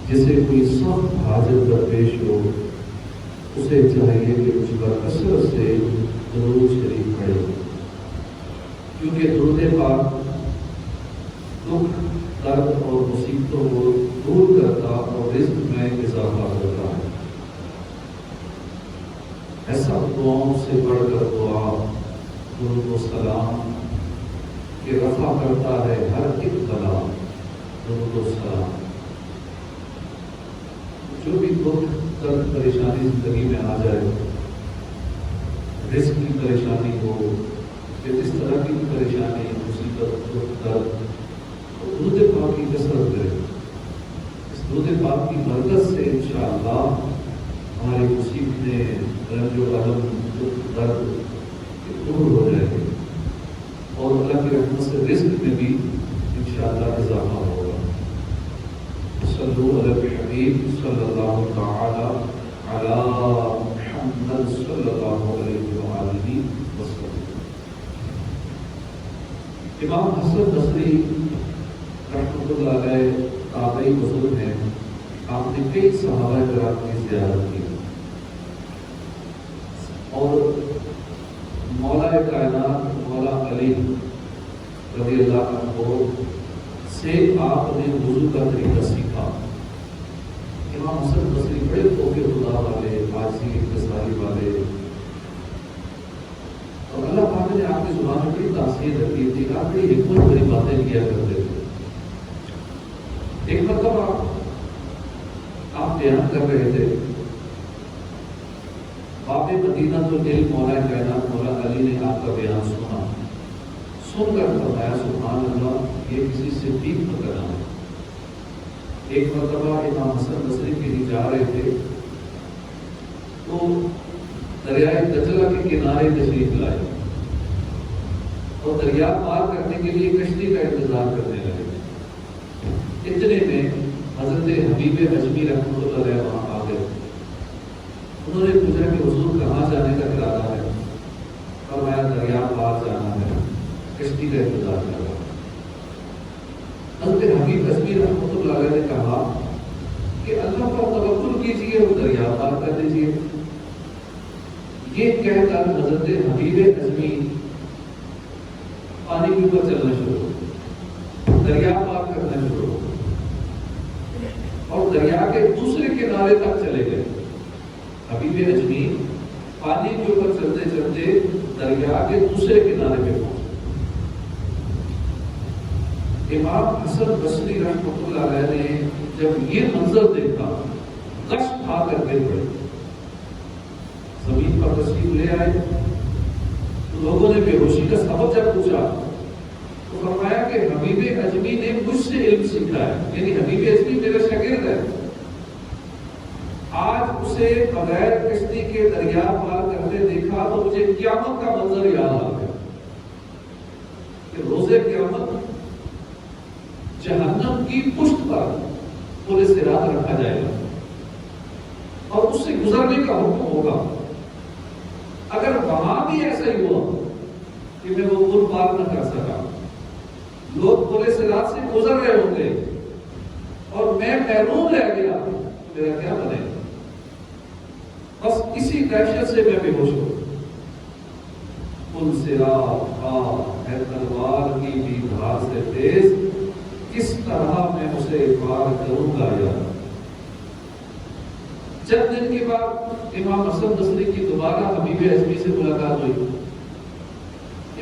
جسے کوئی سخت حاجت درپیش ہو اسے چاہیے کہ اس پر کثرت سے درود شریف پڑھے، کیونکہ درود پاک دکھ درد اور مصیبتوں کو دور کرتا اور رزق میں اضافہ کرتا ہے۔ ایسا دعاؤں سے بڑھ کر دعا درود و سلام کہ رفع کرتا ہے ہر ایک بلا، درود و سلام۔ جو بھی دکھ درد پریشانی زندگی میں آ جائے، رزق کی پریشانی ہو یا اس طرح کی پریشانی، مصیبت، دکھ درد، درود پاک کی کثرت کرے۔ اس درود پاک کی برکت سے انشاءاللہ ہماری مصیبتیں، رنج و غم، دکھ درد دور ہو جائیں گے اور اللہ کی رحمت سے رزق میں بھی انشاءاللہ اضافہ ہوگا۔ صلو علی الحبیب صلی اللہ تعالی علی محمد صلی اللہ علیہ وآلہ وسلم۔ امام حسن بصری رحمۃ اللہ علیہ تابعی بزرگ ہیں، آپ نے کئی صحابہ کرام کی زیارت کی اور مولا کائنات مولا علی رضی اللہ عنہ سے آپ نے وضو کا طریقہ سیکھا۔ امام حسن بصری بڑے خوف خدا والے، عاجزی انکساری والے، اور اللہ پاک نے آپ کی زبان میں بڑی تاثیر رکھی تھی، آپ بڑی حکمت بڑی باتیں کیا کرتے تھے۔ ایک مرتبہ آپ بیان کر رہے تھے، باب مدینہ تو دل مولا کائنات مولا علی نے آپ کا بیان سنا، سن کر فرمایا سبحان اللہ، یہ کسی صدیق کا کلام ہے۔ ایک مرتبہ امام حسن بصری کہیں جا رہے تھے تو دریائے دجلہ کے کنارے تشریف لائے اور دریا پار کرنے کے لیے کشتی کا انتظار کرنے لگے۔ اتنے میں حضرت حبیب اجمی رحمۃ اللہ علیہ وہاں آ گئے۔ انہوں نے پوچھا کہ حضور کہاں جانے کا ارادہ ہے؟ فرمایا دریا پار جانا ہے، کشتی کا انتظار کر رہا۔ حضرت حبیب اجمی رحمۃ اللہ علیہ نے کہا کہ اللہ پر توکل کیجیے اور دریا پار کر دیجیے۔ یہ کہہ کر حضرت حبیب اجمی پانی کے اوپر چلنا شروع ہو، دریا پار کرنا شروع ہو اور دریا کے دوسرے کنارے تک چلے گئے۔ حبیب اجمی پانی کے اوپر چلتے چلتے دریا کے دوسرے کنارے پہ پہنچے۔ امام حسن بصری رحمۃ اللہ علیہ نے جب یہ منظر دیکھا، غش کھا کر گر پڑے، زمین پر تشریف لے آئے۔ لوگوں نے بے ہوشی کا سبب جب پوچھا تو فرمایا کہ حبیب اجمی نے مجھ سے علم سیکھا ہے، یعنی حبیب اجمی میرا شاگرد ہے۔ آج اسے بغیر کشتی کے دریا پار کرتے دیکھا تو مجھے قیامت کا منظر یاد آ گیا کہ روز قیامت جہنم کی پشت پر پورے صراط رکھا جائے گا اور اس سے گزرنے کا حکم ہوگا۔ اگر وہاں بھی ایسا ہی ہوا کہ میں وہ پل پار نہ کر سکا، لوگ پورے صراط سے گزر رہے ہوں گے اور میں محروم رہ گیا، تو میرا کیا بنے گا؟ بس اسی دہشت سے میں بے ہوش ہوں۔ پل صراط پار ہے تلوار کی بھی دھار سے تیز، کس طرح میں اسے پار کروں گا یار۔ چند دن کے بعد امام حسن بصری کی دوبارہ حبیب اجمی سے ملاقات ہوئی۔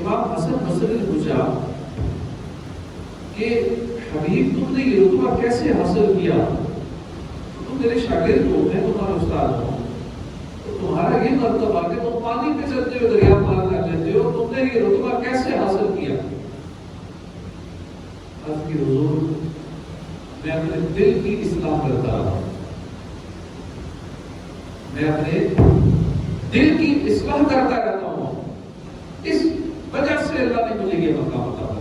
امام حسن بصری نے پوچھا کہ حبیب تم نے یہ رتبہ کیسے حاصل کیا؟ تم میرے شاگرد ہو، میں تمہارا استاد ہوں، تو تمہارا یہ مرتبہ کہ تم پانی پہ چلتے ہو دریا پار کر لیتے ہو، تم نے یہ رتبہ کیسے حاصل کیا؟ عرض کی حضور میں اپنے دل کی اصلاح کرتا رہا، میں اپنے دل کی اصلاح کرتا رہتا ہوں، اس وجہ سے اللہ نے مجھے یہ مقام عطا کیا۔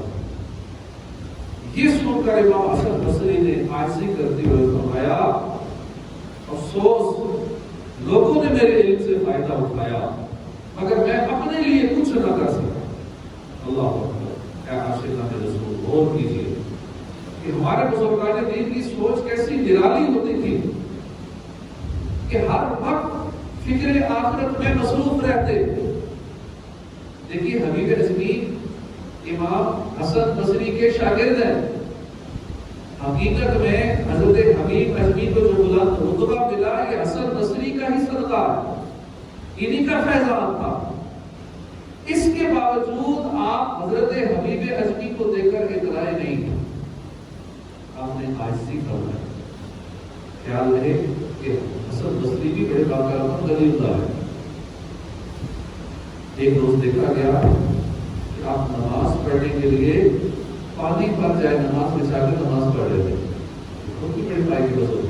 یہ سن کر امام حسن بصری نے عاجزی کرتے ہوئے فرمایا افسوس لوگوں نے میرے علم سے فائدہ اٹھایا مگر میں اپنے لیے کچھ نہ کر سکا۔ اللہ اکبر، اے عاشقان رسول غور کیجیے کہ ہمارے بزرگان دین کی سوچ کیسی نرالی ہوتی تھی کہ ہر وقت فکر آخرت میں مصروف رہتے. دیکھیے حبیب ازمی امام حسن بصری کے شاگرد ہیں. حقیقت میں حضرت حبیب ازمی کو جو بلند رتبہ ملا یہ حسن بصری کا ہی صدقہ ہے, انہی کا فیضان تھا. اس کے باوجود آپ حضرت حبیب ازمی کو دیکھ کر اترائے نہیں, آپ نے عاجزی کرنا ہے. خیال رہے کہ حسن بصری بھی بڑے باکرامہ ولی اللہ ہے. ایک روز دیکھا گیا کہ آپ نماز پڑھنے کے لیے پانی پر جائے نماز بچھا کے نماز پڑھ رہے تھے. ان کی بڑی پائی کی وجہ سے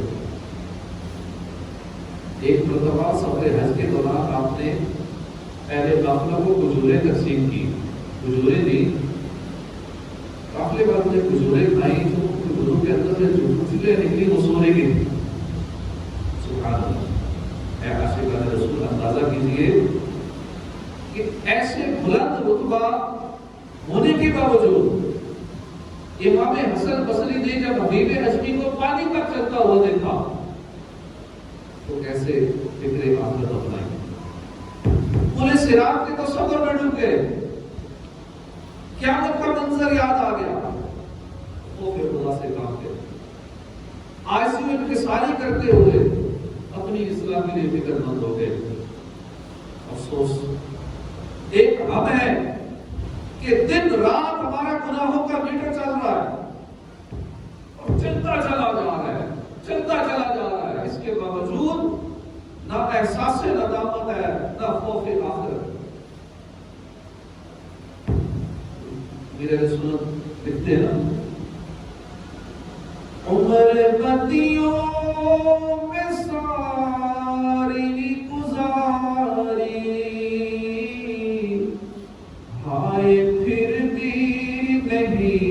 ایک مرتبہ سفر حج کے دوران آپ نے پہلے قافلہ کو کھجوریں تقسیم کی, کھجوریں دی. قافلے والوں نے کھجوریں کھائی, جو کھجوروں کے اندر سے جو کھجوریں نکلی وہ سونے کی تھی. سبحان اللہ. اے عاشقان رسول اندازہ کیجئے کہ ایسے بلند رتبہ ہونے کے باوجود امام حسن بصری نے جب حبیب ازمی کو پانی پر چلتا ہوا دیکھا تو کیسے فکر آخرت اپنائی. پورے صراط کے تصور میں ڈوب گئے. قیامت کا منظر یاد آ گیا. خوف خدا سے کانپتے, آئسی میں انکساری کرتے ہوئے اپنی اصلاح کے لیے فکر مند ہو گئے. افسوس ایک ہم ہے کہ دن رات ہمارا گناہوں کا میٹر چل رہا ہے اور چلتا چلا جا رہا ہے, چلتا چلا جا رہا ہے. اس کے باوجود نہ احساس ندامت ہے نہ خوف آخرت. میرے رسول لکھتے ہیں نا, عمر بدیوں میں ساری گزاری ہائے پھر بھی نہیں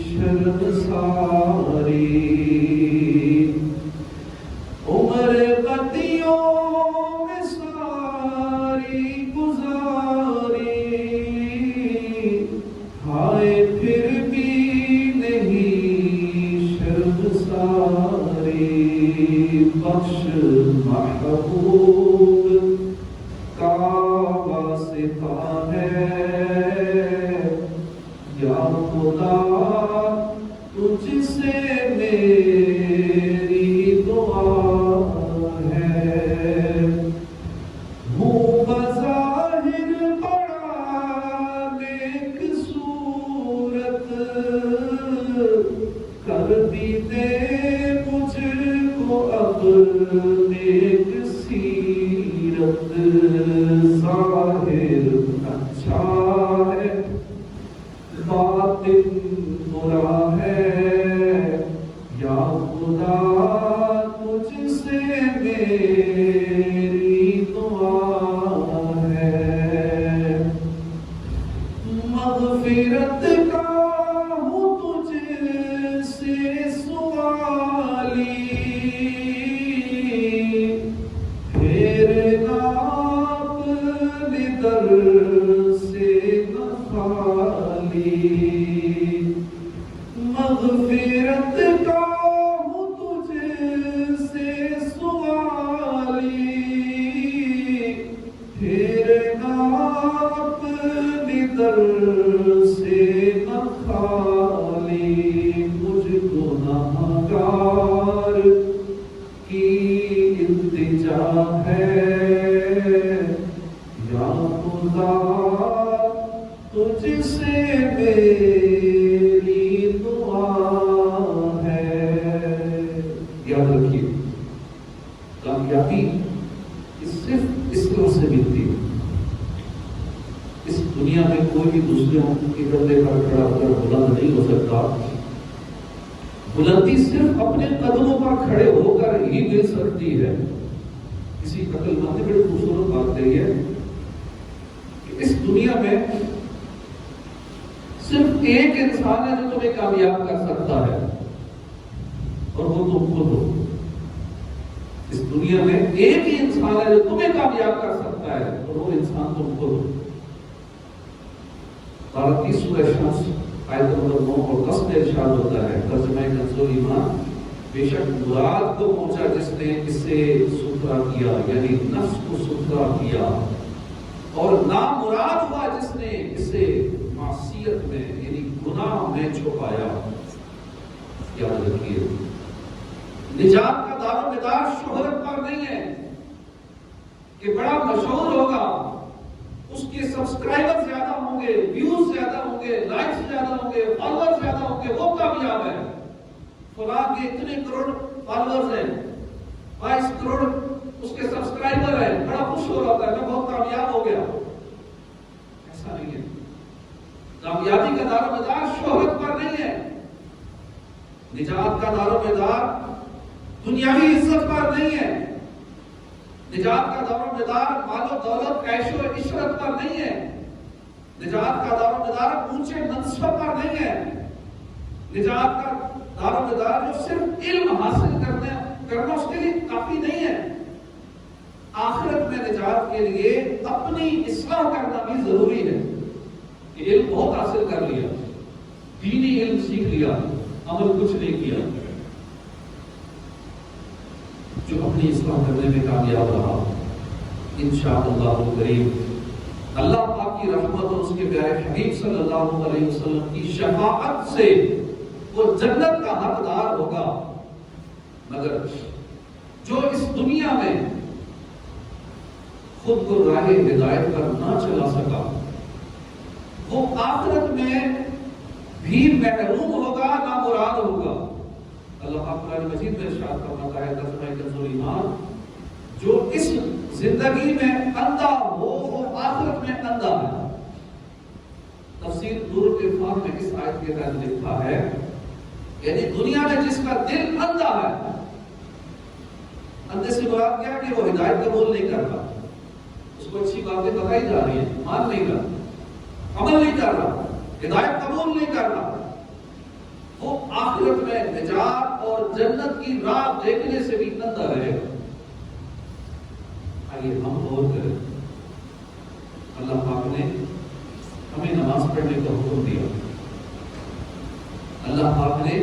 شرمساری. عمر بدیوں میں ساری گزاری ہائے پھر بھی نہیں شرمساری. بخش محبوب کا واسطہ ہے یا خدا تجھ سے میری دعا ہے. ہوں بظاہر بڑا نیک صورت کر بھی دے مجھ کو اب نیک سیرت. ظاہر اچھا ہے باطن برا ہے یا خدا تجھ سے میری دعا ہے. مغفرت کا ہوں تجھ سے سوالی پھیرنا اپنے در سے نہ خالی. مغفرت کا ہوں تجھ سے سوالی پھیرنا اپنے در سے نہ خالی. مجھ گنہگار کی التجا ہے یا خدا تجھ سے میری دعا ہے. یاد رکھیے کامیابی صرف اس طرح سے ملتی ہے. اس دنیا میں کوئی بھی دوسروں کے کندھے پر کھڑا ہو کر بلند نہیں ہو سکتا. بلندی صرف اپنے قدموں پر کھڑے ہو کر ہی مل سکتی ہے. کسی عقل مند نے بڑی خوبصورت بات کہی ہے کہ اس دنیا میں صرف ایک انسان ہے جو تمہیں کامیاب کر سکتا ہے اور وہ تم خود ہو. اس دنیا میں ایک ہی انسان ہے جو تمہیں کامیاب کر سکتا ہے اور وہ انسان تم خود ہو. 30 سورہ شمس آیت نمبر 9 اور 10 میں ارشاد ہوتا ہے ترجمہ کنز ایمان بے شک مراد کو پہنچا جس نے اسے ستھرا کیا، یعنی نفس کو ستھرا کیا، اور نامراد ہوا جس نے اسے معصیت میں یعنی گناہ میں چھپایا۔ یاد رکھیے نجات کا دار و مدار شہرت پر نہیں ہے کہ بڑا مشہور ہوگا، اس کے سبسکرائبر زیادہ ہوں گے، ویوز زیادہ ہوں گے، لائکس زیادہ ہوں گے، فالوور زیادہ ہوں گے، وہ کامیاب ہے۔ فلاں کے اتنے کروڑ فالوورز ہیں، 22 کروڑ اس کے سبسکرائبر ہیں، بڑا خوش ہو رہا ہے میں بہت کامیاب ہو گیا۔ ایسا نہیں ہے۔ کامیابی کا دار و مدار شہرت پر نہیں ہے، نجات کا دار و مدار دنیاوی عزت پر نہیں ہے، نجات کا دار و مدار مال و دولت عیش و عشرت پر نہیں ہے، نجات کا دار و مدار اونچے منصب پر نہیں ہے، نجات کا دار و مدار جو صرف علم حاصل کرنا اس کے لیے کافی نہیں ہے۔ آخرت میں نجات کے لیے اپنی اصلاح کرنا بھی ضروری ہے کہ علم بہت حاصل کر لیا، دینی علم سیکھ لیا، عمل کچھ نہیں کیا، جو اپنی اصلاح کرنے میں کامیاب رہا انشاءاللہ الکریم اللہ پاک کی رحمت اور اس کے پیارے حبیب صلی اللہ علیہ وسلم کی شفاعت سے وہ جنت کا حقدار ہوگا۔ مگر جو اس دنیا میں خود کو راہ ہدایت پر نہ چلا سکا، وہ آخرت میں بھی محروم ہوگا، نامراد ہوگا۔ اللہ پاک قرآن مجید میں ارشاد فرماتا ہے ترجمہ کنز ایمان، جو اس زندگی میں اندھا ہو وہ آخرت میں اندھا ہے۔ تفسیر نور العرفان میں اس آیت کے تحت لکھا ہے یعنی دنیا میں جس کا دل اندھا ہے، اندھے سے مراد کیا کہ وہ ہدایت قبول نہیں کرتا، اس کو اچھی باتیں بتائی جا رہی ہیں، مان نہیں رہا، عمل نہیں کر رہا، ہدایت قبول نہیں کر رہا، وہ آخرت میں نجات اور جنت کی راہ دیکھنے سے بھی اندھا رہے گا۔ آئیے ہم غور کریں، اللہ پاک نے ہمیں نماز پڑھنے کا حکم دیا، اللہ پاک نے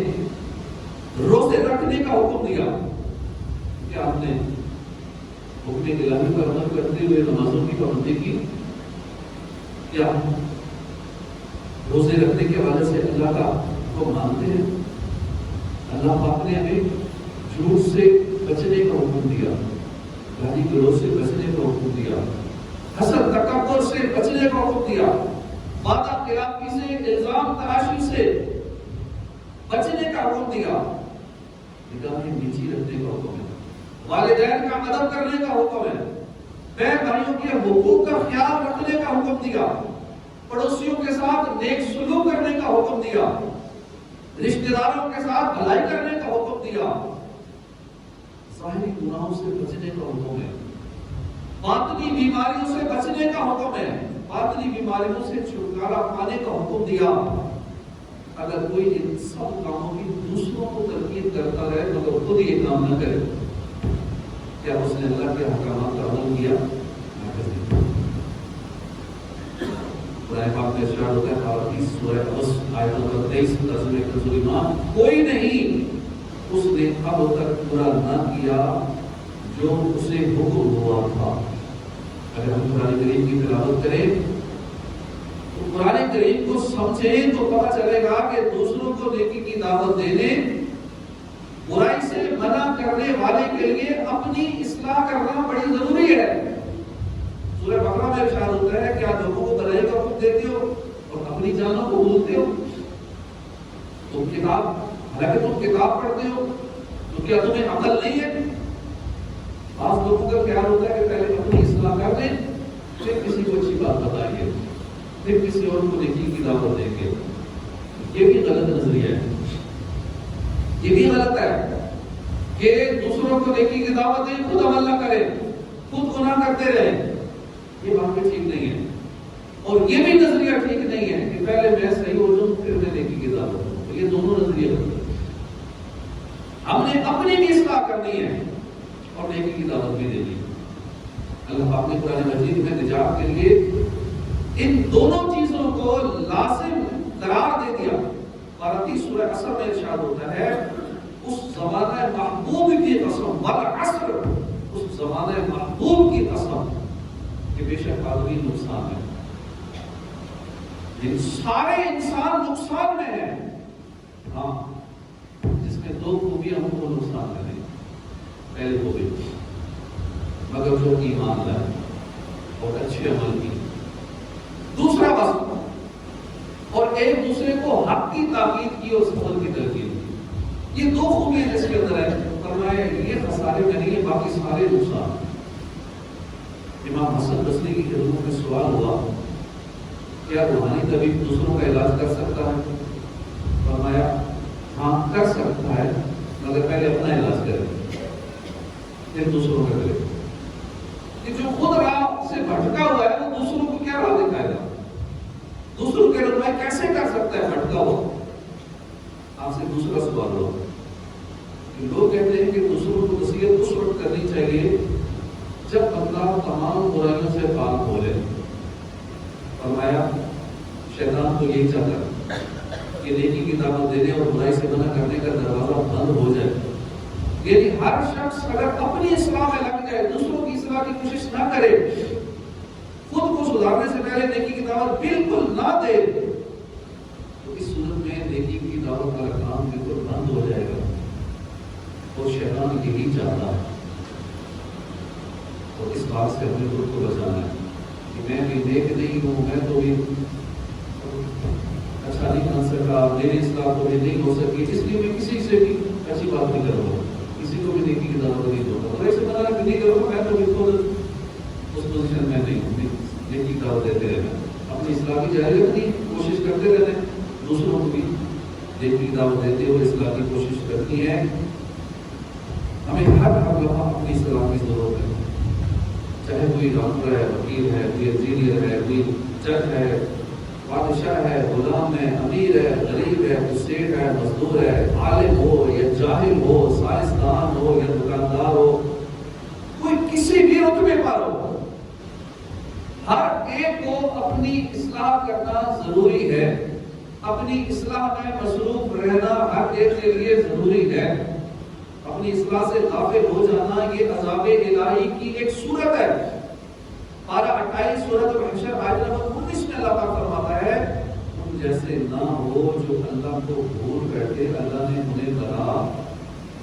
روزے رکھنے کا حکم دیا، کیا آپ نے حکم الہی پر عمل کرتے ہوئے نمازوں کی پابندی کی؟ کیا روزے رکھنے کے وجہ سے اللہ کا حکم مانتے ہیں؟ اللہ پاک نے ہمیں جھوٹ سے بچنے کا حکم دیا، گالی گلوچ سے بچنے کا حکم دیا، حسد تکبر سے بچنے کا حکم دیا، وعدہ خلافی سے، الزام تراشی سے بچنے کا حکم دیا، نگاہیں نیچی رکھنے کا حکم ہے، والدین کا ادب کرنے کا حکم ہے، بہن بھائیوں کے حقوق کا خیال رکھنے کا حکم دیا، پڑوسیوں کے ساتھ نیک سلوک کرنے کا حکم دیا، رشتہ داروں کے ساتھ بھلائی کرنے کا حکم دیا، ظاہری گناہوں سے بچنے کا حکم ہے، باطنی بیماریوں سے بچنے کا حکم ہے، باطنی بیماریوں سے چھٹکارا پانے کا حکم دیا۔ اگر کوئی ان سب کاموں کی دوسروں کو تلقین کرتا رہے مگر خود یہ کام نہ کرے، کیا اس نے اللہ کے احکامات کا عمل کیا؟ قرآن پاک میں ارشاد ہوتا ہے پاراکیس سورہ قصص آیت نمبر 23 ترجمہ کنز ایمان، کوئی نہیں اس نے اب تک پورا نہ کیا جو اسے حکم ہوا تھا۔ اگر ہم قرآن کریم کی تلاوت کریں تو قرآن کریم کو سمجھیں تو پتہ چلے گا کہ دوسروں کو نیکی کی دعوت دینے، برائی سے منع کرنے والے کے لیے اپنی اصلاح کرنا بڑی ضروری ہے۔ سورہ بقرہ میں ارشاد ہوتا ہے کیا لوگوں کو بھلائی کا حکم دیتے ہو اور اپنی جانوں کو بھولتے ہو؟ حالانکہ تم کتاب پڑھتے ہو تو کیا تمہیں عمل نہیں ہے؟ بعض لوگوں کا خیال ہوتا ہے کہ پہلے اپنی اصلاح کر لیں پھر کسی کو اچھی بات بتائیے، پھر کسی اور کو نیکی کی دعوت دیں گے۔ یہ بھی غلط نظریہ ہے، یہ بھی غلط ہے کہ دوسروں کو نیکی کی دعوت دیں، خود عمل نہ کریں، خود گناہ کرتے رہیں، یہ بات بھی ٹھیک نہیں ہے۔ اور یہ بھی نظریہ ٹھیک نہیں ہے کہ پہلے میں صحیح ہو جاؤں پھر میں نیکی کی دعوت دوں، یہ دونوں نظریے غلط ہیں۔ ہم نے اپنی بھی اصلاح کرنی ہے اور نیکی کی دعوت بھی دینی ہے۔ اللہ پاک نے قرآن مجید میں نجات کے لیے ان دونوں چیزوں کو لازم قرار دے دیا۔ 32 سورہ عصر میں ارشاد ہوتا ہے اس زمانہ محبوب کی قسم، والعصر، اس زمانہ محبوب کی قسم کہ بے شک آدمی نقصان ہے، سارے انسان نقصان میں ہیں۔ ہاں، جس میں دو خوبیاں ہم کو نقصان میں نہیں، پہلی خوبی مگر جو ایمان لائے اور اچھے عمل کی، دوسرا وصف اور ایک دوسرے کو حق کی تاکید کی اور صبر کی تلقین کی، یہ دو خوبیاں جس کے اندر ہے، فرمایا یہ خسارے میں نہیں ہے، باقی سارے نقصان۔ امام حسن بصری کی حضور میں سوال ہوا کیا روحانی طبیب دوسروں کا علاج کر سکتا ہے؟ فرمایا ہاں کر سکتا ہے، مگر پہلے اپنا علاج کرے پھر دوسروں کا کرے، کہ جو خود راہ سے بھٹکا ہوا ہے وہ دوسروں کو کیا راہ دکھائے گا؟ دوسروں کے رہنمائی کیسے کر سکتا ہے بھٹکا ہوا؟ آپ سے دوسرا سوال ہو، لوگ کہتے ہیں کہ دوسروں کو نصیحت اس وقت کرنی چاہیے جب بندہ تمام برائیوں سے پاک ہو جائے۔ فرمایا شیطان تو یہی چاہتا ہے کہ نیکی کی دعوت دینے اور برائی سے منع کرنے کا دروازہ بند ہو جائے، یعنی ہر شخص اگر اپنی اصلاح میں لگ جائے، دوسروں کی اصلاح کی کوشش نہ کرے، خود کو سدھارنے سے پہلے نیکی کی دعوت بالکل نہ دے، تو اس صورت میں نیکی کی دعوت کا کام بالکل بند ہو جائے گا، اور شیطان یہی چاہتا ہے۔ تو اس بات سے ہمیں خود کو بچانا ہے کہ میں بھی نیک نہیں ہوں، میں تو بھی اچھا نہیں بن سکا، میری اصلاح تو بھی نہیں ہو سکی، اس لیے میں کسی سے بھی ایسی بات نہیں کروں گا، کسی کو بھی نیکی کی دعوت نہیں دوں گا، ایسے بنا نہیں کروں گا، میں تو بھی خود اس پوزیشن میں نہیں ہوں، نیکی کی دعوت دیتے رہنا، اپنی اصلاح کی جاری رکھنی، کوشش کرتے رہنا، دوسروں کو بھی نیکی کی دعوت دیتے ہوئے اصلاح کی کوشش کرنی ہے۔ ہمیں ہر لمحہ اپنی اصلاح کی ضرورت ہے، چاہے کوئی ڈاکٹر ہے، وکیل ہے، کوئی انجینئر ہے، کوئی جج ہے، بادشاہ ہے، غلام ہے، امیر ہے، غریب ہے، سیٹ ہے، مزدور ہے، عالم ہو یا جاہل ہو، سائنسدان ہو یا دکاندار ہو، کوئی کسی بھی رتبے پر ہو، ہر ایک کو اپنی اصلاح کرنا ضروری ہے، اپنی اصلاح میں مصروف رہنا ہر ایک کے لیے ضروری ہے۔ اپنی اصلاح سے غافل ہو جانا یہ عذاب الہی کی ایک صورت ہے۔ پارہ 28 سورۃ الحشر آیت نمبر 19 میں اللہ پاک فرماتا ہے تم جیسے نہ ہو جو اللہ کو بھول بیٹھے، اللہ نے انہیں بلا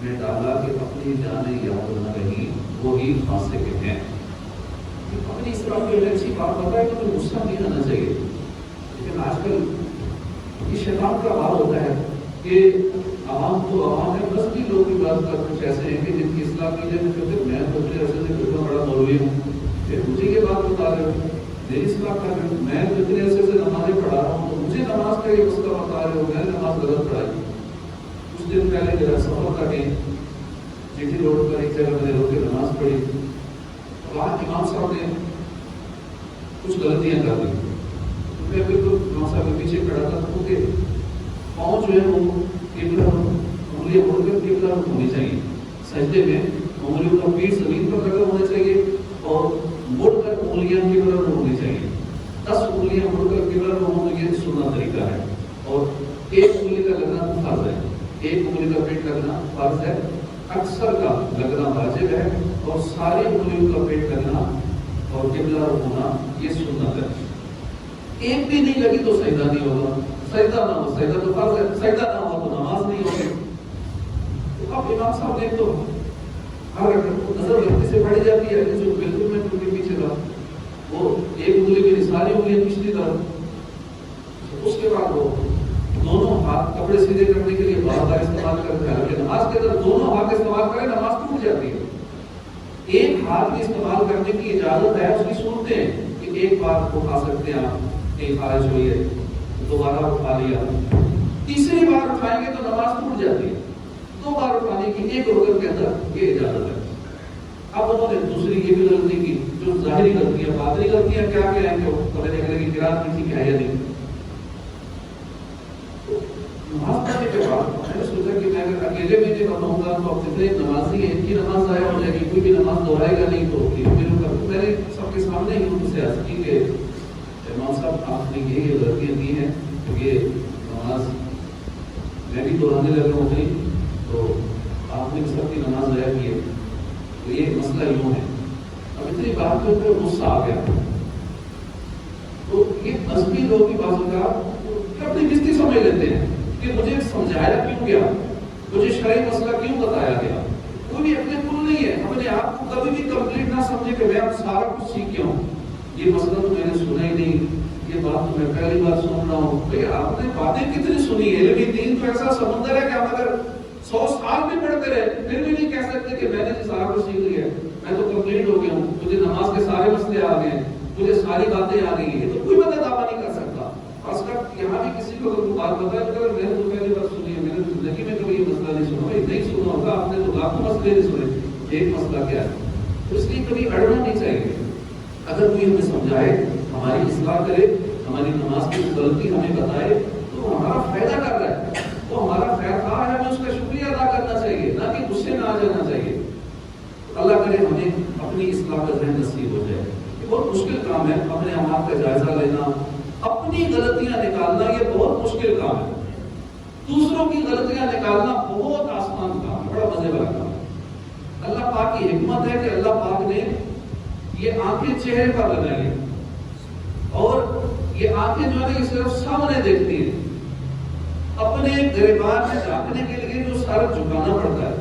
میں ڈالا کہ اپنی جانیں یاد نہ رہی، وہی فاسق ہیں۔ اپنی اصلاح کی اچھی بات پتہ ہے کہ تو غصہ نہیں آنا چاہیے، لیکن آج کل یہ شیطان کا حال ہوتا ہے کہ عوام تو عوام ہے، بس بھی لوگ کی بات کا کچھ ایسے ہیں کہ جن کی اصلاح کی جائے، کہتے میں تو اپنے عرصے سے کتنا بڑا مولوی ہوں، پھر مجھے یہ بات بتا رہے ہو، میری اصلاح کر رہے ہو، میں تو اتنے عرصے سے نمازیں پڑھا رہا ہوں، تو مجھے نماز کا یہ مسئلہ بتا رہے ہو، میں نے نماز غلط پڑھائی۔ کچھ دن پہلے میرا سفر تھا کہ جی ٹی روڈ پر ایک جگہ میں نے روک کے نماز پڑھی، وہاں امام صاحب نے کچھ غلطیاں کر دی، میں بالکل امام صاحب کے پیچھے کھڑا تھا، کیونکہ پاؤں جو ہے وہ قبلہ انگلیاں مڑ کر قبلہ رخ ہونی چاہیے، سجدے میں انگلیوں کا پیٹ زمین پر لگا ہونا چاہیے اور مڑ کر انگلیاں قبلہ رخ ہونی چاہیے، 10 انگلیاں مڑ کر قبلہ رخ ہوں، یہ سنت طریقہ ہے، اور ایک انگلی کا لگنا فرض ہے، ایک انگلی کا پیٹ لگنا فرض ہے، اکثر کا لگنا واجب ہے، اور ساری انگلیوں کا پیٹ لگنا اور قبلہ رخ ہونا یہ سنت ہے۔ ایک بھی نہیں لگی تو سجدہ نہیں ہوگا، سجدہ نہ ہو، سجدہ تو فرض ہے، سجدہ نہ ہو تو نماز نہیں ہوگی۔ تو اب امام صاحب نے تو ہر نظر لگنے سے پڑی جاتی ہے، جو بالکل میں ان کے پیچھے تھا، وہ ایک انگلی میری ساری انگلیاں پچھلی طرف، اس کے بعد وہ دونوں ہاتھ کپڑے سیدھے کرنے کے لیے بار بار استعمال کرتے ہیں، کہ نماز کے اندر دونوں ہاتھ استعمال کریں نماز ٹوٹ جاتی ہے۔ ایک ہاتھ بھی استعمال کرنے کی اجازت ہے، اس کی صورتیں کہ ایک بار اٹھا سکتے ہیں آپ، ایک خارج ہوئی ہے دوبارہ اٹھا لیا، تیسری بار اٹھائیں گے تو نماز ٹوٹ جاتی ہے، 2 بار اٹھانے کی ایک رکن کے اندر یہ اجازت ہے۔ اب انہوں نے دوسری یہ بھی غلطی کی، جو ظاہری غلطیاں، باطنی غلطیاں کیا کیا ہیں کہ پتہ نہیں لگے کہ قرات کی تھی کیا یا نہیں۔ نماز پڑھنے کے بعد میں نے سوچا کہ میں اگر اکیلے میں یہ بناؤں گا تو اب جتنے نمازی ہیں ان کی نماز ضائع ہو جائے گی، کوئی بھی نماز دہرائے گا نہیں، تو میں نے سب کے سامنے ہی ان سے عرض کی کہ امام صاحب آپ نے یہ غلطیاں دی ہیں، یہ نماز میں بھی دہرانے لگا ہوں گئی، تو آپ نے سب کی نماز ضائع کی ہے، تو یہ مسئلہ یوں ہے. اب اتنی بات پہ غصہ آ گیا. تو یہ مذہبی لوگ کی بازو کا اپنی بستی سمجھ لیتے ہیں کہ مجھے سمجھایا کیوں گیا، مجھے شرعی مسئلہ کیوں بتایا گیا. کوئی بھی اپنے کل نہیں ہے، اپنے آپ کو کبھی بھی کمپلیٹ نہ سمجھے کہ میں اب سارا کچھ سیکھ گیا ہوں. یہ مسئلہ تو میں نے سنا ہی نہیں، یہ بات تو میں پہلی بار سن رہا ہوں. بھائی آپ نے باتیں کتنی سنی ہے؟ علم دین تو ایسا سمندر ہے کہ آپ اگر 100 سال بھی پڑھتے رہے پھر بھی نہیں کہہ سکتے کہ میں نے سارا کچھ سیکھ لیا، میں تو کمپلیٹ ہو گیا ہوں، مجھے نماز کے سارے مسئلے آ گئے، مجھے ساری باتیں آ گئی ہیں. تو کوئی بندہ دعویٰ نہیں کر سکتا. خاص کر یہاں بھی کسی کو اگر بات بتائے تو میں نے تو پہلی بار سنی ہے، میں نے زندگی میں کبھی یہ مسئلہ نہیں سنا. نہیں سنا ہوگا آپ نے تو لاکھوں مسئلے نہیں سنے، ایک مسئلہ کیا ہے. تو اس لیے کبھی اڑنا نہیں چاہیے. اگر کوئی ہمیں سمجھائے، ہماری اصلاح کرے، ہماری نماز کی غلطی ہمیں بتائے تو ہمارا فائدہ کر رہا ہے، وہ ہمارا خیر خواہ ہے، ہمیں اس کا شکریہ ادا کرنا چاہیے، نہ کہ غصے میں آ جانا چاہیے. اللہ کرے ہمیں اپنی اصلاح کا ذہن نصیب ہو جائے. یہ بہت مشکل کام ہے، اپنے اعمال کا جائزہ لینا، اپنی غلطیاں نکالنا، یہ بہت مشکل کام ہے. دوسروں کی غلطیاں نکالنا بہت آسان کام ہے، بڑا مزے والا کام ہے. اللہ پاک کی حکمت ہے کہ اللہ پاک نے یہ آنکھیں چہرے پر لگائی ہیں، اور یہ آنکھیں جو ہے یہ صرف سامنے دیکھتی ہیں. اپنے گریبان میں جھانکنے کے لیے جو سر جھکانا پڑتا ہے،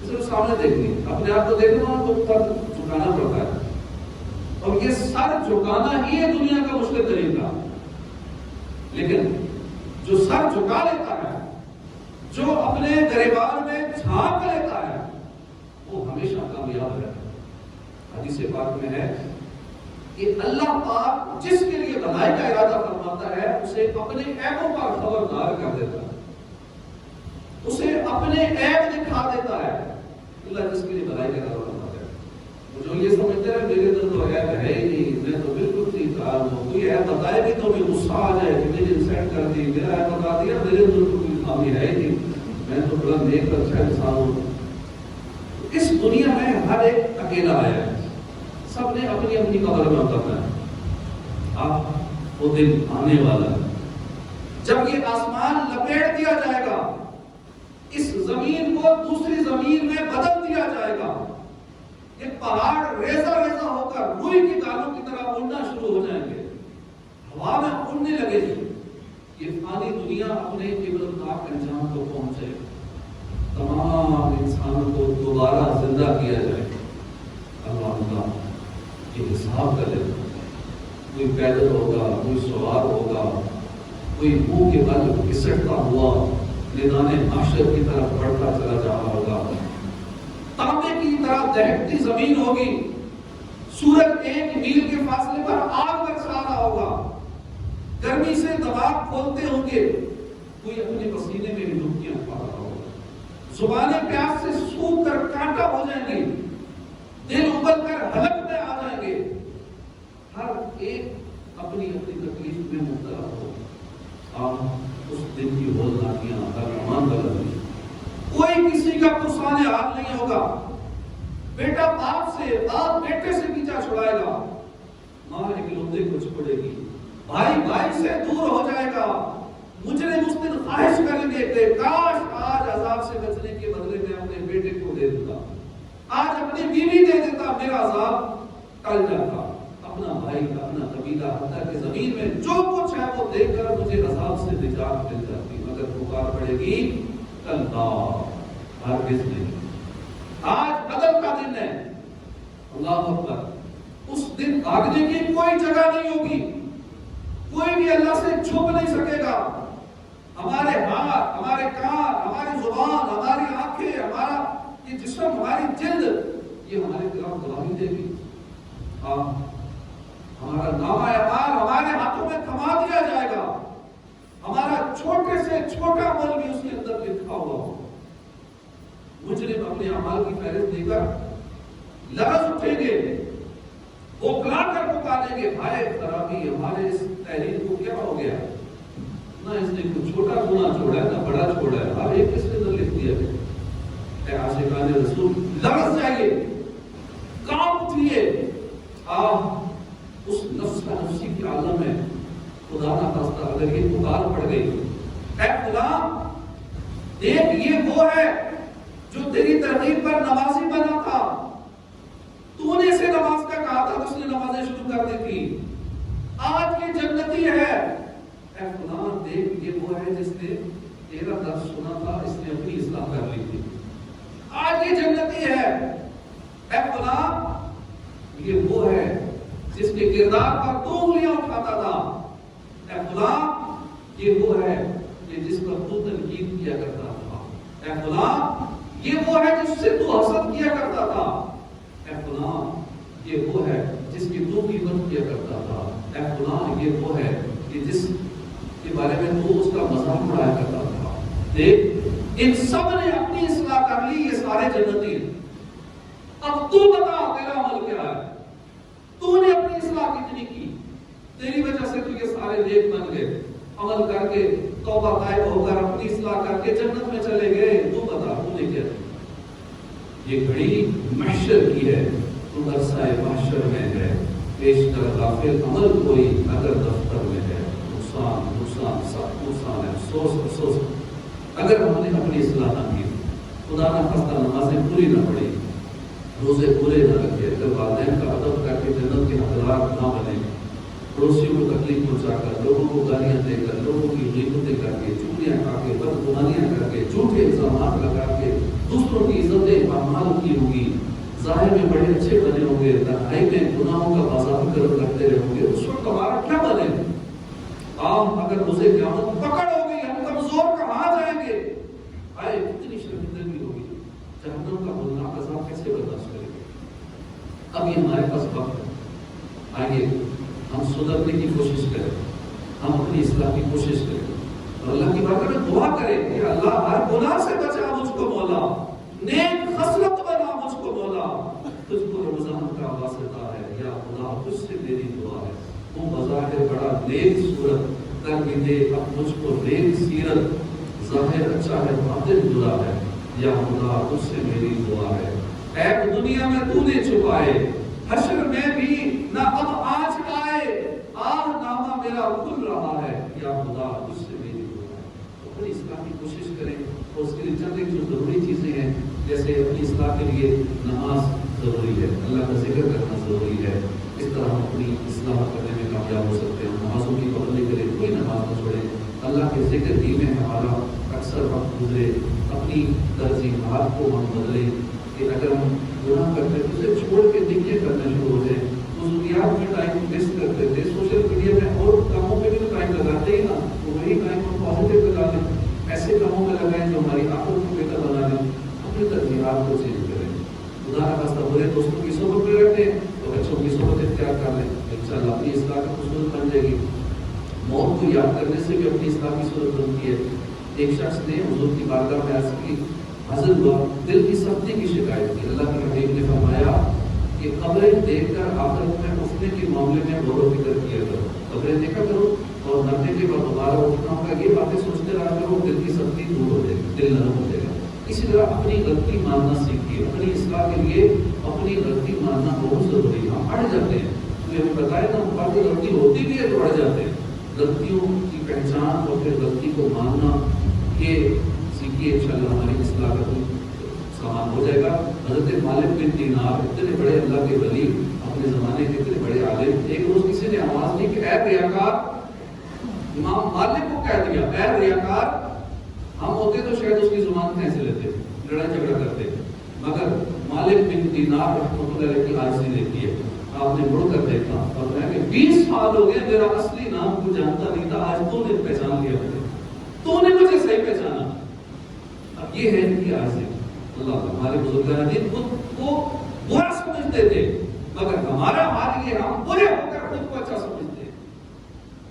صرف سامنے دیکھتی ہے. اپنے آپ کو دیکھنا تو سر جھکانا پڑتا ہے، اور یہ سر جھکانا ہی ہے دنیا کا مشکل ترین کام. لیکن جو سر جھکا لیتا ہے، جو اپنے گریبان میں جھانک لیتا ہے، وہ ہمیشہ کامیاب رہتا ہے. حدیث پاک میں ہے کہ اللہ پاک جس کے لیے بھلائی کا ارادہ فرماتا ہے اسے اپنے عیبوں پر خبردار کر دیتا ہے، اسے اپنے عیب دکھا دیتا ہے. اللہ جس کے لیے بھلائی کا ارادہ فرماتا ہے. جو یہ سمجھتے ہیں میرے اندر تو عیب ہے ہی نہیں، میں تو بالکل ٹھیک ٹھاک ہوں، کوئی عیب بتائے بھی تو مجھے غصہ آ جائے کہ مجھے انسلٹ کر دی، میرا عیب بتا دیا، میرے اندر تو کوئی خامی ہے ہی نہیں، میں تو بڑا نیک اچھا انسان ہوں. اس دنیا میں ہر ایک اکیلا آیا ہے، سب نے اپنی اپنی قبر میں اترنا ہے. آپ وہ دن آنے والا ہے جب یہ آسمان لپیٹ دیا جائے گا، اس زمین کو دوسری زمین میں بدل دیا جائے گا، یہ پہاڑ ریزہ ریزہ ہو کر روئی کی دانوں کی طرح اڑنا شروع ہو جائیں گے، ہوا میں اڑنے لگے گی. یہ فانی دنیا اپنے عبرتناک انجام کو پہنچے، تمام انسانوں کو دوبارہ زندہ کیا جائے. اللہ یہ حساب کر لے. کوئی پیدل ہوگا، کوئی سوار ہوگا، کوئی منہ کے بل گھسٹتا ہوا میدان محشر کی طرف بڑھتا چلا جا رہا ہوگا. تانبے کی طرح دہکتی زمین ہوگی، سورج 1 میل کے فاصلے پر آگ برسا رہا ہوگا، گرمی سے دماغ کھولتے ہوں گے، کوئی اپنے پسینے میں بھی ڈبکیاں پا رہا ہوگا، زبانیں پیاس سے سوکھ کر کانٹا ہو جائیں گی، دل ابل کر حلق میں آ جائیں گے. ہر ایک اپنی اپنی تکلیف میں مبتلا ہو. آپ اس دن کی ہولناکیاں درمان بدل گئی. کوئی کسی کا پرسانے حال نہیں ہوگا. بیٹا باپ سے، باپ بیٹے سے پیچھا چھڑائے گا، ماں اکلوتے کو چھوڑے گی، بھائی بھائی سے دور ہو جائے گا. مجرم اس دن خواہش کریں گے کہ کاش آج عذاب سے بچنے کے بدلے میں اپنے بیٹے کو دے دیتا، آج اپنی بیوی دے دیتا، میرا عذاب ٹل جاتا. اپنا بھائی، اپنا قبیلہ، حتیٰ کہ زمین میں جو کچھ ہے وہ دیکھ کر مجھے عذاب سے نجات مل جاتی، مگر پکار پڑے گی کلا، ہرگز نہیں. آج عدل کا دن ہے. اللہ اکبر. اس دن بھاگنے کی کوئی جگہ نہیں ہوگی، کوئی بھی اللہ سے چھپ نہیں سکے گا. ہمارے ہاتھ، ہمارے کان، ہماری زبان، ہماری آنکھیں، ہمارا یہ جسم، ہماری جلد، یہ ہمارے خلاف گواہی دے گی. ہمارا نامہ اعمال ہمارے ہاتھوں میں تھما دیا جائے گا. ہمارا چھوٹے سے چھوٹا عمل بھی اس کے اندر لکھا ہوا ہوگا. مجرم اپنے اعمال کی فہرست دے کر لرز اٹھیں گے، اوکلا کر پکاریں گے، بھائی خرابی ہمارے اس تحریر کو کیا ہو گیا؟ نہ اس نے کوئی چھوٹا گناہ چھوڑا ہے، نہ بڑا چھوڑا ہے، ہر ایک اس کے اندر لکھ دیا ہے. اے عاشقان رسول، لرز جائیے، کانپ اٹھیے. اس نفس کا نفسی کے عالم میں خدا نہ خواستہ اگر یہ پکار پڑ گئی، اے غلام دیکھ یہ وہ ہے جو تیری ترغیب پر نمازی بنا تھا، تو نے اسے نماز کا کہا تھا، اس نے نمازیں شروع کر دی تھی، آج یہ جنتی ہے۔ اے فلاں دیکھ، یہ وہ ہے جس نے تیرا درس سنا تھا، اس نے اپنی اصلاح کر لی تھی، آج یہ جنتی ہے۔ اے فلاں، یہ وہ ہے جس کے کردار پر تو انگلیاں اٹھاتا تھا۔ اے فلاں، یہ وہ ہے کہ جس پر تو تنقید کیا کرتا تھا۔ اے فلاں، یہ وہ ہے جس سے تو حسد کیا کرتا تھا۔ اے فلاں، یہ وہ ہے جس کی تو قیمت کیا کرتا تھا۔ اے فلاں، یہ وہ ہے کہ جس کے بارے میں تو اس کا مذاق اڑایا کرتا تھا۔ دیکھ، ان سب نے اپنی اصلاح کر لی، یہ سارے جنتی ہیں۔ اب تو بتا تیرا عمل کیا ہے؟ تو نے اپنی اصلاح کتنی کی؟ تیری وجہ سے تو یہ سارے نیک بن گئے، عمل کر کے توبہ طائب ہو کر اپنی اصلاح کر کے جنت میں چلے گئے۔ تو بتا تو نے کیا؟ یہ گھڑی محشر کی ہے، تو عرصہ محشر میں ہے، پیش کر غافل عمل کوئی اگر دفتر میں ہے، نقصان نقصان سب نقصان ہے، افسوس افسوس اگر ہم نے اپنی اصلاح نہ کی، خدا نہ خواستہ نمازیں پوری نہ پڑھی، روزے پورے نہ رکھے، اگر والدین کا ادب کر کے جنت کے حقدار نہ بنے، پڑوسیوں کو تکلیف پہنچا کر، لوگوں کو گالیاں دے کر، لوگوں کی غیبتیں کر کے، چوریاں کھا کے، بدگمانیاں کر کے، جھوٹے الزامات لگا کے دوسروں کی عزتیں پامال کی ہوگی، ظاہر میں بڑے اچھے بنے ہوں گے، تنہائی میں گناہوں کا بازار کرتے رہوں گے، اس وقت ہمارا کیا بنے؟ اگر مجھے قیامت پکڑ ہو گئی، ہم کمزور کہاں جائیں گے؟ آئے کتنی شرمندگی ہوگی، جہنم کا ہولناک عذاب کیسے برداشت کریں گے؟ اب یہ ہمارے پاس وقت ہے، آئیے ہم سدھرنے کی کوشش کریں، ہم اپنی اصلاح کی کوشش کریں، اور اللہ کی بارگاہ میں دعا کریں کہ اللہ ہر گناہ سے بچا مجھ کو مولا، نیک خصلت بنا مجھ کو مولا، تجھ کو رمضان کا واسطہ ہے یا خدا، تجھ سے میری دعا ہے، وہ بظاہر بڑا نیک صورت کر بھی دے اب مجھ کو نیک سیرت، ظاہر اچھا ہے باطن برا ہے، یا خدا تجھ سے میری دعا ہے، عیب دنیا میں تو نے چھپائے، حشر میں بھی نہ اب آج آئے، آہ نامہ میرا کھل رہا ہے، یا خدا تجھ سے میری دعا ہے۔ اپنی اصلاح کی کوشش کریں، اور اس کے لیے چند ایک جو ضروری چیزیں ہیں، جیسے اپنی اصلاح کے لیے نماز ضروری ہے، اللہ کا ذکر کرنا ضروری ہے، اس طرح ہم اپنی اصلاح کرنے میں کامیاب ہو سکتے ہیں۔ نمازوں کی پابندی کریں، کوئی نماز نہ چھوڑیں، اللہ کے ذکر ہی میں ہمارا اکثر وقت گزرے، اپنی ترجیحات کو ہم بدلیں کہ اگر ہم گناہ کرتے ہیں تو اسے چھوڑ کے نیکیاں کرنا شروع ہو جائیں، فضولیات میں ٹائم ویسٹ کرتے تھے، سوشل میڈیا میں اور کاموں پہ بھی تو ٹائم لگاتے ہی نا، تو وہی ٹائم ہم پازیٹیو لگا لیں، ایسے کاموں میں لگائیں جو ہماری آنکھوں کو بہتر بنا لیں، اپنی ترجیحات کو چینج کریں، خدا نہ خواستہ برے دوستوں کی صحبت میں رکھیں تو اچھوں کی صحبت اختیار کر لیں، انشاءاللہ اپنی اصلاح کا خصوص بن جائے گی۔ موت کو یاد کرنے سے بھی اپنی اصلاح کی صورت بنتی ہے۔ ایک شخص نے حضور کی بارگاہ میں عرض کی، حاضر ہوا، دل کی سختی کی شکایت کی، اللہ کے حبیب نے فرمایا کہ قبریں دیکھ کر آخرت میں اٹھنے کے معاملے میں غور و فکر کیا کرو، قبریں دیکھا کرو اور مرنے کے بعد دوبارہ اٹھنا ہوگا، یہ باتیں سوچتے رہا کرو، دل کی سختی دور ہو جائے گی، دل نرم ہو جائے گا۔ اسی طرح اپنی غلطی ماننا سیکھیے، اپنی اصلاح کے لیے اپنی غلطی ماننا بہت ضروری ہے۔ ہم اڑ جاتے ہیں، تو یہ ہمیں بتائے نا، باقی غلطی ہوتی بھی ہے تو اڑ جاتے ہیں۔ غلطیوں کی پہچان اور پھر غلطی کو ماننا، یہ سیکھیے، انشاءاللہ ہماری اصلاح کا سامان ہو جائے گا۔ حضرت مالک بن دینار اتنے بڑے اللہ کے ولی، اپنے زمانے کے اتنے بڑے عالم، ایک روز کسی نے آواز دی کہ اے ریاکار، امام مالک کو کہہ دیا، اے ریاکار، ہم ہوتے تو شاید اس کی زبان کیسے لیتے، لڑائی جھگڑا کرتے، مگر مالک بن دینار رحمۃ اللہ علیہ کی عاجزی دیکھی ہے، آپ نے مڑ کر دیکھا اور کہا کہ 20 سال ہو گئے میرا اصلی نام کو جانتا نہیں تھا، آج تو نے پہچان لیا مجھے، تو نے مجھے صحیح پہچانا۔ اب یہ ہے ان کی عاجزی۔ اللہ ہمارے بزرگان دین خود کو برا سمجھتے تھے، مگر ہمارا حال یہ، ہم برے ہو کر خود کو اچھا سمجھتے ہیں۔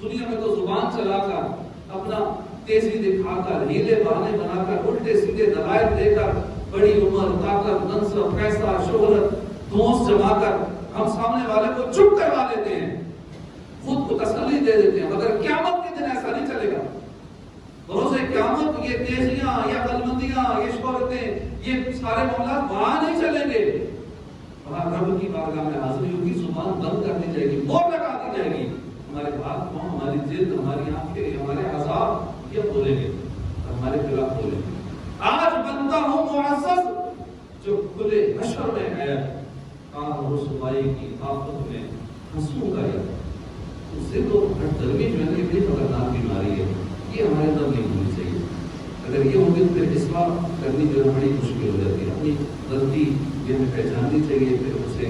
دنیا میں تو زبان چلا کر، اپنا تیزی دکھا کر، ہیلے بہانے بنا کر، الٹے سیدھے دلائل دے کر، بڑی عمر، طاقت، منصب، پیسہ، شہرت، دوست جما کر ہم سامنے والے کو چپ کروا لیتے ہیں، خود کو تسلی دے دیتے ہیں، مگر قیامت کے دن ایسا نہیں چلے گا۔ روز قیامت یہ تیزیاں، یہ بلندیاں، یہ شہرتیں، یہ سارے معاملات وہاں نہیں چلیں گے، وہاں رب کی بارگاہ میں حاضری ہوگی، زبان بند کر دی جائے گی، مور لگا دی جائے گی، ہمارے ہاتھ پاؤں، ہماری جلد، ہماری آنکھیں، ہمارے اعضاء یہ بولیں گے، ہمارے خلاف بولیں گے۔ آج بندہ جانتا ہوں معزز جو کھلے حشر میں ہے رسوائی کی آفت میں ہنسوں گا یا اس سے تو درمی جو ہے بڑی خطرناک بیماری ہے، یہ ہمارے اندر نہیں ہونی چاہیے۔ اگر یہ ہوگی تو پھر اصلاح کرنی جو ہے بڑی مشکل ہو جاتی ہے۔ اپنی غلطی یہ ہمیں پہچاننی چاہیے، پھر اسے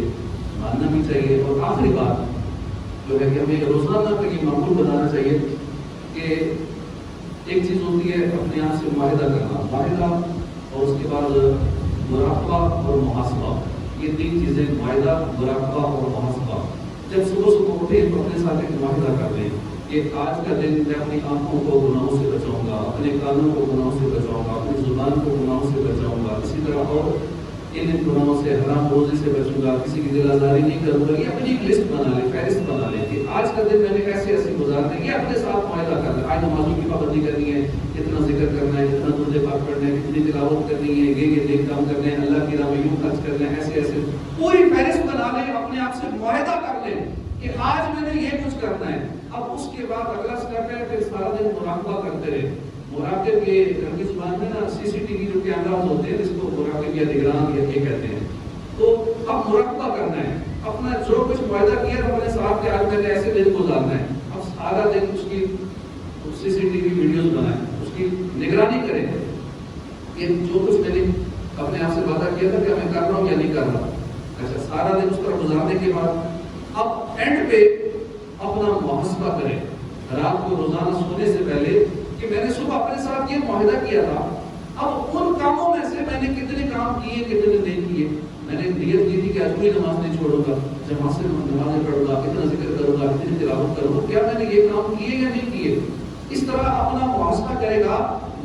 ماننا بھی چاہیے۔ اور آخری بات جو ہے کہ ہمیں روزانہ کا یہ معمول بنانا چاہیے کہ ایک چیز ہوتی ہے اپنے آپ سے معاہدہ کرنا، معاہدہ اور اس کے بعد مراقبہ اور محاسبہ، یہ تین چیزیں، معاہدہ، مراقبہ اور محاسبہ۔ جب صبح صبح اٹھے تو اپنے ساتھ ایک معاہدہ کر لیں کہ آج کا دن میں اپنی آنکھوں کو گناہوں سے بچاؤں گا، اپنے کانوں کو گناہوں سے بچاؤں گا، اپنی زبان کو گناہوں سے بچاؤں گا، اسی طرح اور ان گناہوں سے، حرام روزی سے بچوں گا، کسی کی دل آزاری نہیں کروں گا۔ یہ اپنی ایک لسٹ بنا لیں، فہرست بنا لیں کہ آج کا دن میں نے ایسے ایسے گزارنا ہے، یہ اپنے ساتھ معاہدہ کر لیں۔ آج نمازوں کی پابندی کرنی ہے، اتنا ذکر کرنا ہے، اتنا درود پاک پڑھنا ہے، اتنی تلاوت کرنی ہے، یہ نیک کام کرنے ہیں، اللہ کی راہ میں یوں خرچ کرنا ہے، ایسے ایسے پوری فہرست بنا لیں، اپنے آپ سے معاہدہ کر لیں کہ آج میں نے یہ کچھ کرنا ہے۔ اب اس کے بعد اگلا اسٹیپ ہے پھر سارا دن مراقبہ کرتے رہے۔ مراقب کے گھر کی زبان میں نا CCTV جو کیمراز ہوتے ہیں جس کو مراقب یا نگران یا یہ کہتے ہیں، تو اب مراقبہ کرنا ہے، اپنا جو کچھ معاہدہ کیا تھا اپنے ساتھ کہ آج میں نے ایسے دن گزارنا ہے، اب سارا دن اس کی CCTV ویڈیوز بنائیں، اس کی نگرانی کریں کہ جو کچھ میں نے اپنے آپ سے وعدہ کیا تھا کہ میں کر رہا ہوں یا نہیں کر رہا۔ اچھا، سارا دن اس طرح گزارنے کے بعد اب اینڈ پہ اپنا محاسبہ کریں رات کو روزانہ سونے سے پہلے کہ میں نے صبح اپنے ساتھ یہ معاہدہ کیا تھا، اب ان کاموں میں سے میں نے کتنے کام کیے کتنے نہیں کیے۔ میں نے نیت کی تھی کہ آج کوئی نماز نہیں چھوڑوں گا، جماعت سے نمازیں پڑھوں گا، کتنا ذکر کروں گا، کتنی تلاوت کروں گا، کیا میں نے یہ کام کیے یا نہیں کیے۔ اس طرح اپنا محاسبہ کرے گا،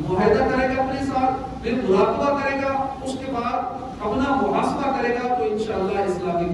معاہدہ کرے گا اپنے ساتھ، پھر مراقبہ کرے گا، اس کے بعد اپنا محاسبہ کرے گا تو انشاءاللہ اصلاح کی